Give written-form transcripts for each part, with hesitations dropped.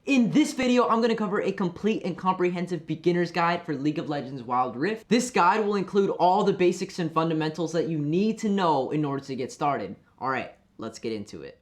In this video, I'm going to cover a complete and comprehensive beginner's guide for League of Legends Wild Rift. This guide will include all the basics and fundamentals that you need to know in order to get started. Alright, let's get into it.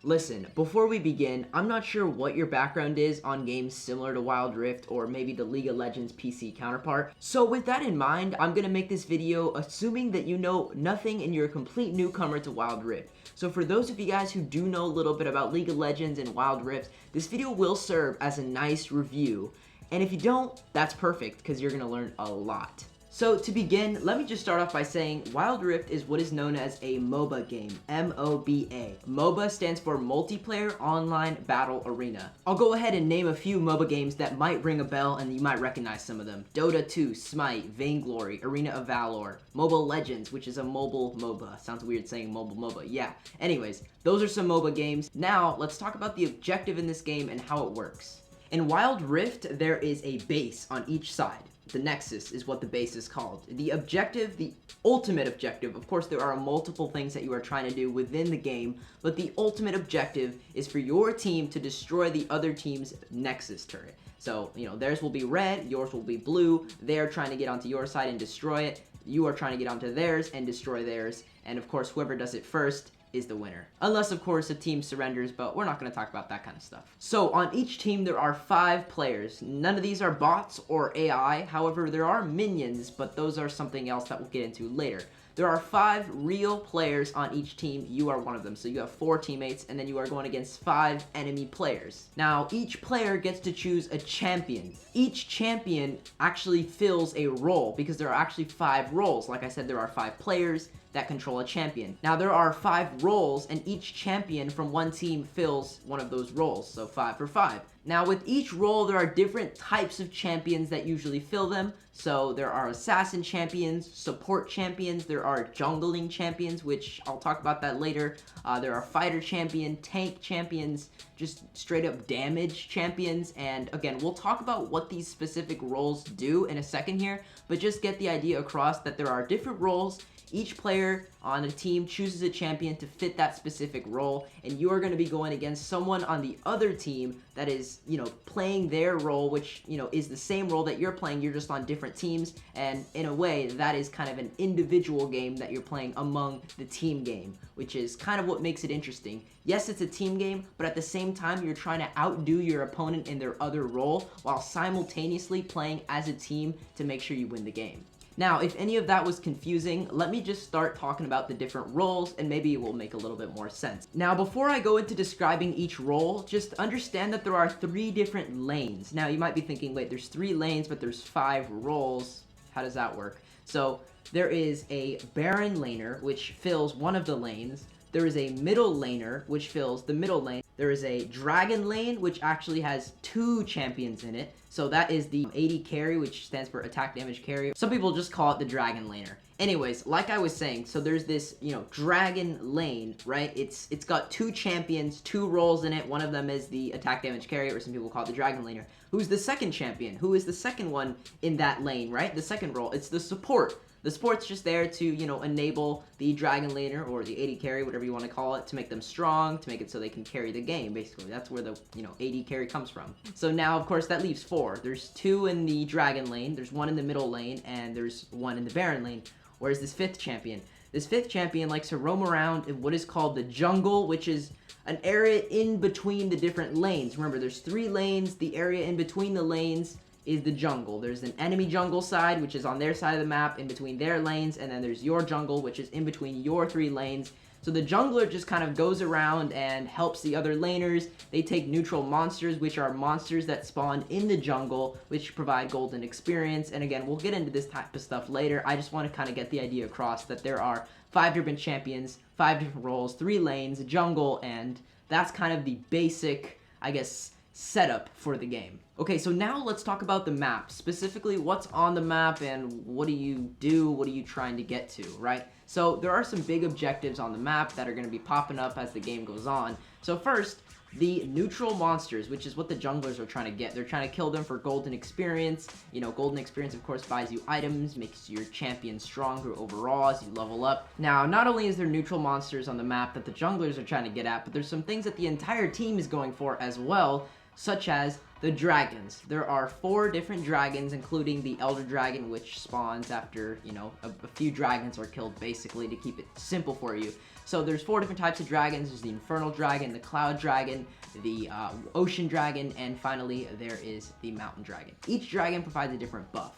Listen, before we begin, I'm not sure what your background is on games similar to Wild Rift or maybe the League of Legends PC counterpart. So with that in mind, I'm going to make this video assuming that you know nothing and you're a complete newcomer to Wild Rift. So for those of you guys who do know a little bit about League of Legends and Wild Rift, this video will serve as a nice review. And if you don't, that's perfect because you're going to learn a lot. So to begin, let me just start off by saying Wild Rift is what is known as a MOBA game, M-O-B-A. MOBA stands for Multiplayer Online Battle Arena. I'll go ahead and name a few MOBA games that might ring a bell and you might recognize some of them. Dota 2, Smite, Vainglory, Arena of Valor, Mobile Legends, which is a mobile MOBA. Sounds weird saying mobile MOBA, yeah. Anyways, those are some MOBA games. Now, let's talk about the objective in this game and how it works. In Wild Rift, there is a base on each side. The Nexus is what the base is called. The objective, the ultimate objective, of course there are multiple things that you are trying to do within the game, but the ultimate objective is for your team to destroy the other team's Nexus turret. So, theirs will be red, yours will be blue, they're trying to get onto your side and destroy it, you are trying to get onto theirs and destroy theirs, and of course whoever does it first is the winner. Unless, of course, a team surrenders, but we're not going to talk about that kind of stuff. So, on each team, there are 5 players. None of these are bots or AI. However, there are minions, but those are something else that we'll get into later. There are 5 real players on each team. You are one of them. So you have 4 teammates, and then you are going against 5 enemy players. Now, each player gets to choose a champion. Each champion actually fills a role, because there are actually 5 roles. Like I said, there are 5 players that control a champion. Now, there are 5 roles, and each champion from one team fills one of those roles, so 5 for 5. Now, with each role, there are different types of champions that usually fill them. So there are assassin champions, support champions, there are jungling champions, which I'll talk about that later. There are fighter champion, tank champions, just straight up damage champions, and again, we'll talk about what these specific roles do in a second here, but just get the idea across that there are different roles. Each player on a team chooses a champion to fit that specific role, and you are going to be going against someone on the other team that is, playing their role, which, is the same role that you're playing, you're just on different teams, and in a way, that is kind of an individual game that you're playing among the team game, which is kind of what makes it interesting. Yes, it's a team game, but at the same time, you're trying to outdo your opponent in their other role, while simultaneously playing as a team to make sure you win the game. Now, if any of that was confusing, let me just start talking about the different roles and maybe it will make a little bit more sense. Now, before I go into describing each role, just understand that there are 3 different lanes. Now, you might be thinking, wait, there's 3 lanes, but there's 5 roles. How does that work? So, there is a Baron laner, which fills one of the lanes. There is a middle laner, which fills the middle lane. There is a dragon lane, which actually has 2 champions in it. So that is the AD carry, which stands for attack damage carry. Some people just call it the dragon laner. Anyways, like I was saying, so there's this, dragon lane, right? It's got 2 champions, 2 roles in it. One of them is the attack damage carry, or some people call it the dragon laner. Who's the second champion? Who is the second one in that lane, right? The second role, it's the support. The support's just there to, enable the dragon laner or the AD carry, whatever you want to call it, to make them strong, to make it so they can carry the game, basically. That's where the, AD carry comes from. So now, of course, that leaves 4. There's 2 in the dragon lane, there's 1 in the middle lane, and there's 1 in the Baron lane. Whereas this 5th champion? This 5th champion likes to roam around in what is called the jungle, which is an area in between the different lanes. Remember, there's 3 lanes, the area in between the lanes is the jungle. There's an enemy jungle side, which is on their side of the map, in between their lanes, and then there's your jungle, which is in between your 3 lanes. So the jungler just kind of goes around and helps the other laners. They take neutral monsters, which are monsters that spawn in the jungle, which provide golden experience. And again, we'll get into this type of stuff later. I just want to kind of get the idea across that there are 5 different champions, 5 different roles, 3 lanes, jungle, and that's kind of the basic, I guess, setup for the game. Okay, so now let's talk about the map, specifically what's on the map and what do you do, what are you trying to get to, right? So there are some big objectives on the map that are going to be popping up as the game goes on. So first, the neutral monsters, which is what the junglers are trying to get. They're trying to kill them for golden experience. You know, golden experience, of course, buys you items, makes your champion stronger overall as you level up. Now, not only is there neutral monsters on the map that the junglers are trying to get at, but there's some things that the entire team is going for as well, such as the dragons. There are 4 different dragons, including the Elder Dragon, which spawns after, you know, a few dragons are killed, basically, to keep it simple for you. So there's 4 different types of dragons. There's the Infernal Dragon, the Cloud Dragon, the Ocean Dragon, and finally there is the Mountain Dragon. Each dragon provides a different buff.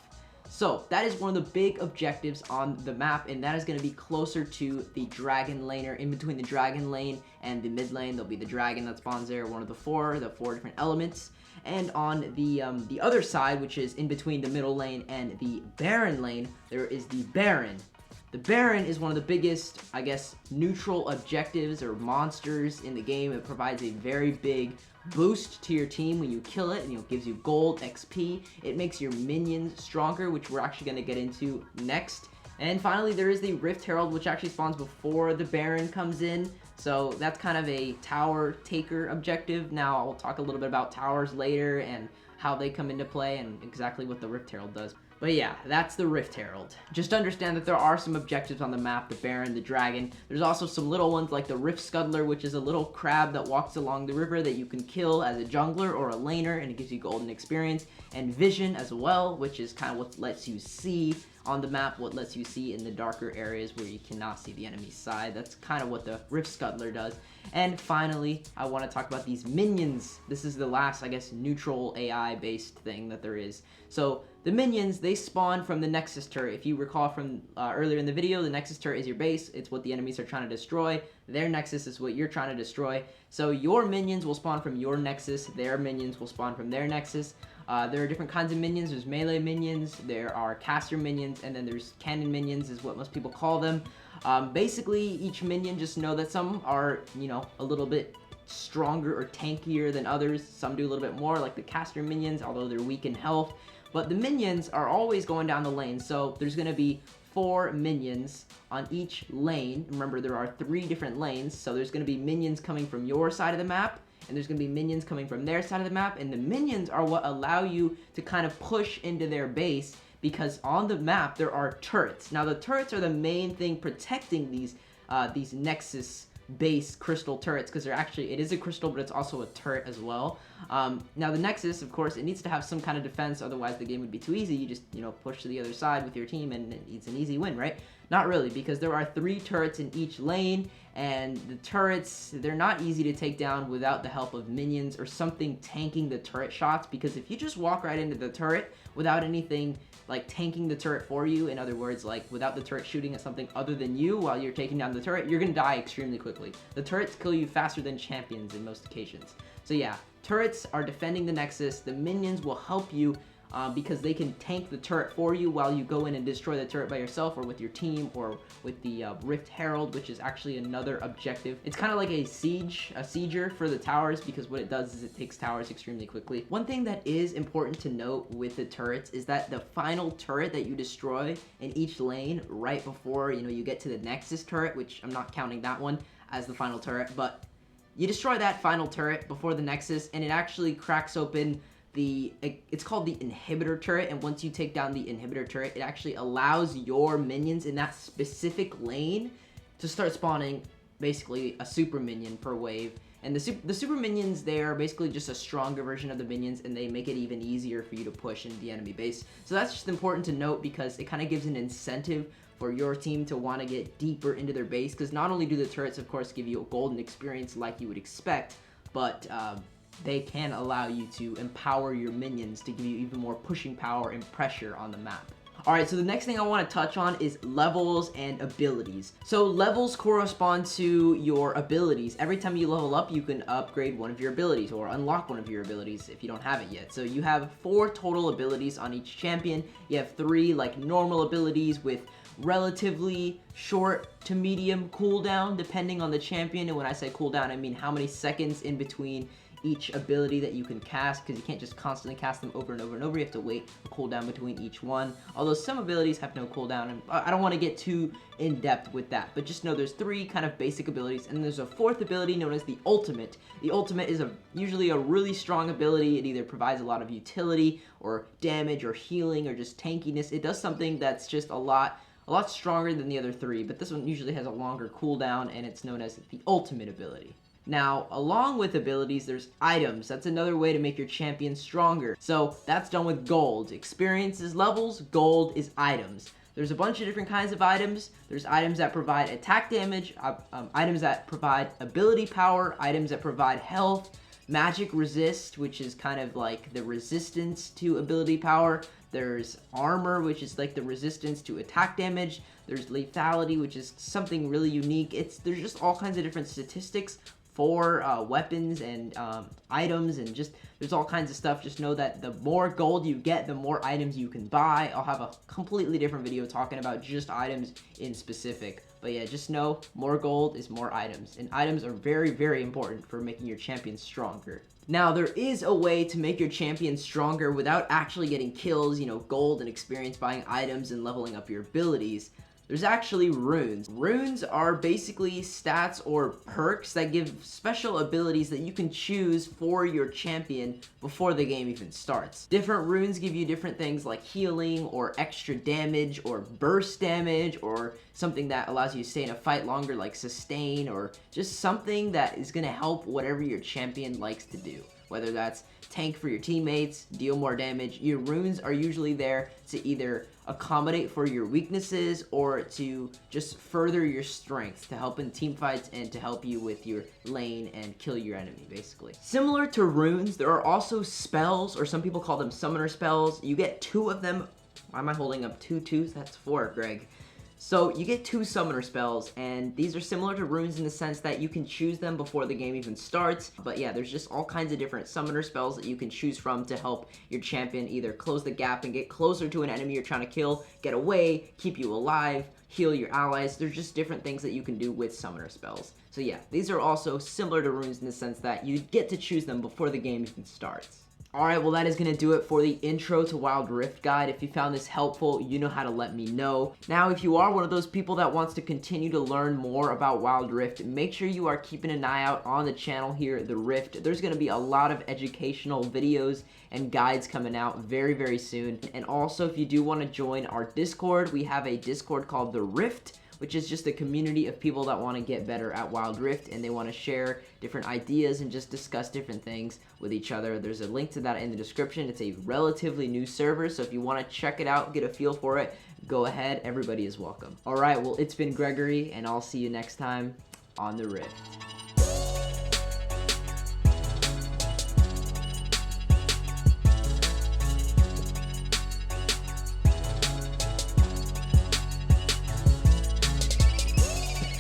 So that is one of the big objectives on the map, and that is going to be closer to the dragon laner. In between the dragon lane and the mid lane, there'll be the dragon that spawns there, one of the 4 different elements. And on the other side, which is in between the middle lane and the Baron lane, there is the Baron. The Baron is one of the biggest, I guess, neutral objectives or monsters in the game. It provides a very big boost to your team when you kill it, and it gives you gold, XP. It makes your minions stronger, which we're actually going to get into next. And finally, there is the Rift Herald, which actually spawns before the Baron comes in. So that's kind of a tower taker objective. Now, I'll talk a little bit about towers later and how they come into play and exactly what the Rift Herald does. But yeah, that's the Rift Herald. Just understand that there are some objectives on the map, the Baron, the Dragon. There's also some little ones like the Rift Scuttler, which is a little crab that walks along the river that you can kill as a jungler or a laner, and it gives you golden experience. And Vision as well, which is kind of what lets you see on the map, what lets you see in the darker areas where you cannot see the enemy's side. That's kind of what the Rift Scuttler does. And finally, I want to talk about these minions. This is the last, I guess, neutral AI-based thing that there is. So the minions, they spawn from the Nexus turret. If you recall from earlier in the video, the Nexus turret is your base. It's what the enemies are trying to destroy. Their Nexus is what you're trying to destroy. So your minions will spawn from your Nexus. Their minions will spawn from their Nexus. There are different kinds of minions. There's melee minions, there are caster minions, and then there's cannon minions is what most people call them. Basically, each minion, just know that some are, you know, a little bit stronger or tankier than others. Some do a little bit more, like the caster minions, although they're weak in health. But the minions are always going down the lane, so there's going to be 4 minions on each lane. Remember, there are 3 different lanes, so there's going to be minions coming from your side of the map, and there's going to be minions coming from their side of the map, and the minions are what allow you to kind of push into their base, because on the map there are turrets. Now the turrets are the main thing protecting these Nexus base crystal turrets, because it is a crystal, but it's also a turret as well. Now the Nexus, of course, it needs to have some kind of defense, otherwise the game would be too easy. You just, you know, push to the other side with your team and it's an easy win, right? Not really, because there are 3 turrets in each lane, and the turrets, they're not easy to take down without the help of minions or something tanking the turret shots, because if you just walk right into the turret without anything like tanking the turret for you, in other words, like without the turret shooting at something other than you while you're taking down the turret, you're gonna die extremely quickly. The turrets kill you faster than champions in most occasions. So yeah, turrets are defending the Nexus. The minions will help you because they can tank the turret for you while you go in and destroy the turret by yourself or with your team or with the Rift Herald, which is actually another objective. It's kind of like a sieger for the towers, because what it does is it takes towers extremely quickly. One thing that is important to note with the turrets is that the final turret that you destroy in each lane right before, you know, you get to the Nexus turret, which I'm not counting that one as the final turret, but you destroy that final turret before the Nexus, and it actually cracks open it's called the inhibitor turret, and once you take down the inhibitor turret, it actually allows your minions in that specific lane to start spawning basically a super minion per wave. And the super minions, they are basically just a stronger version of the minions, and they make it even easier for you to push into the enemy base. So that's just important to note, because it kind of gives an incentive for your team to want to get deeper into their base, because not only do the turrets, of course, give you a golden experience like you would expect, but they can allow you to empower your minions to give you even more pushing power and pressure on the map. Alright, so the next thing I want to touch on is levels and abilities. So levels correspond to your abilities. Every time you level up, you can upgrade one of your abilities or unlock one of your abilities if you don't have it yet. So you have 4 total abilities on each champion. You have 3 like normal abilities with relatively short to medium cooldown depending on the champion. And when I say cooldown, I mean how many seconds in between each ability that you can cast, because you can't just constantly cast them over and over and over. You have to wait a cooldown between each one. Although some abilities have no cooldown, and I don't want to get too in depth with that, but just know there's 3 kind of basic abilities, and there's a 4th ability known as the ultimate. The ultimate is usually a really strong ability. It either provides a lot of utility or damage or healing or just tankiness. It does something that's just a lot stronger than the other 3, but this one usually has a longer cooldown, and it's known as the ultimate ability. Now, along with abilities, there's items. That's another way to make your champion stronger. So that's done with gold. Experience is levels, gold is items. There's a bunch of different kinds of items. There's items that provide attack damage, items that provide ability power, items that provide health, magic resist, which is kind of like the resistance to ability power. There's armor, which is like the resistance to attack damage. There's lethality, which is something really unique. There's just all kinds of different statistics for weapons and items, and just there's all kinds of stuff. Just know that the more gold you get, the more items you can buy. I'll have a completely different video talking about just items in specific. But yeah, just know more gold is more items, and items are very, very important for making your champion stronger. Now, there is a way to make your champion stronger without actually getting kills, gold and experience, buying items, and leveling up your abilities. There's actually runes. Runes are basically stats or perks that give special abilities that you can choose for your champion before the game even starts. Different runes give you different things like healing or extra damage or burst damage, or something that allows you to stay in a fight longer like sustain, or just something that is going to help whatever your champion likes to do. Whether that's tank for your teammates, deal more damage, your runes are usually there to either accommodate for your weaknesses or to just further your strength, to help in team fights and to help you with your lane and kill your enemy, basically. Similar to runes, there are also spells, or some people call them summoner spells. You get 2 of them. Why am I holding up 2 twos? That's 4, Greg. So you get 2 summoner spells, and these are similar to runes in the sense that you can choose them before the game even starts. But yeah, there's just all kinds of different summoner spells that you can choose from to help your champion either close the gap and get closer to an enemy you're trying to kill, get away, keep you alive, heal your allies. There's just different things that you can do with summoner spells. So yeah, these are also similar to runes in the sense that you get to choose them before the game even starts. Alright, well that is going to do it for the intro to Wild Rift guide. If you found this helpful, you know how to let me know. Now, if you are one of those people that wants to continue to learn more about Wild Rift, make sure you are keeping an eye out on the channel here, The Rift. There's going to be a lot of educational videos and guides coming out very, very soon. And also, if you do want to join our Discord, we have a Discord called The Rift, which is just a community of people that want to get better at Wild Rift, and they want to share different ideas and just discuss different things with each other. There's a link to that in the description. It's a relatively new server, so if you want to check it out, get a feel for it, go ahead. Everybody is welcome. Alright, well, it's been Gregory, and I'll see you next time on The Rift.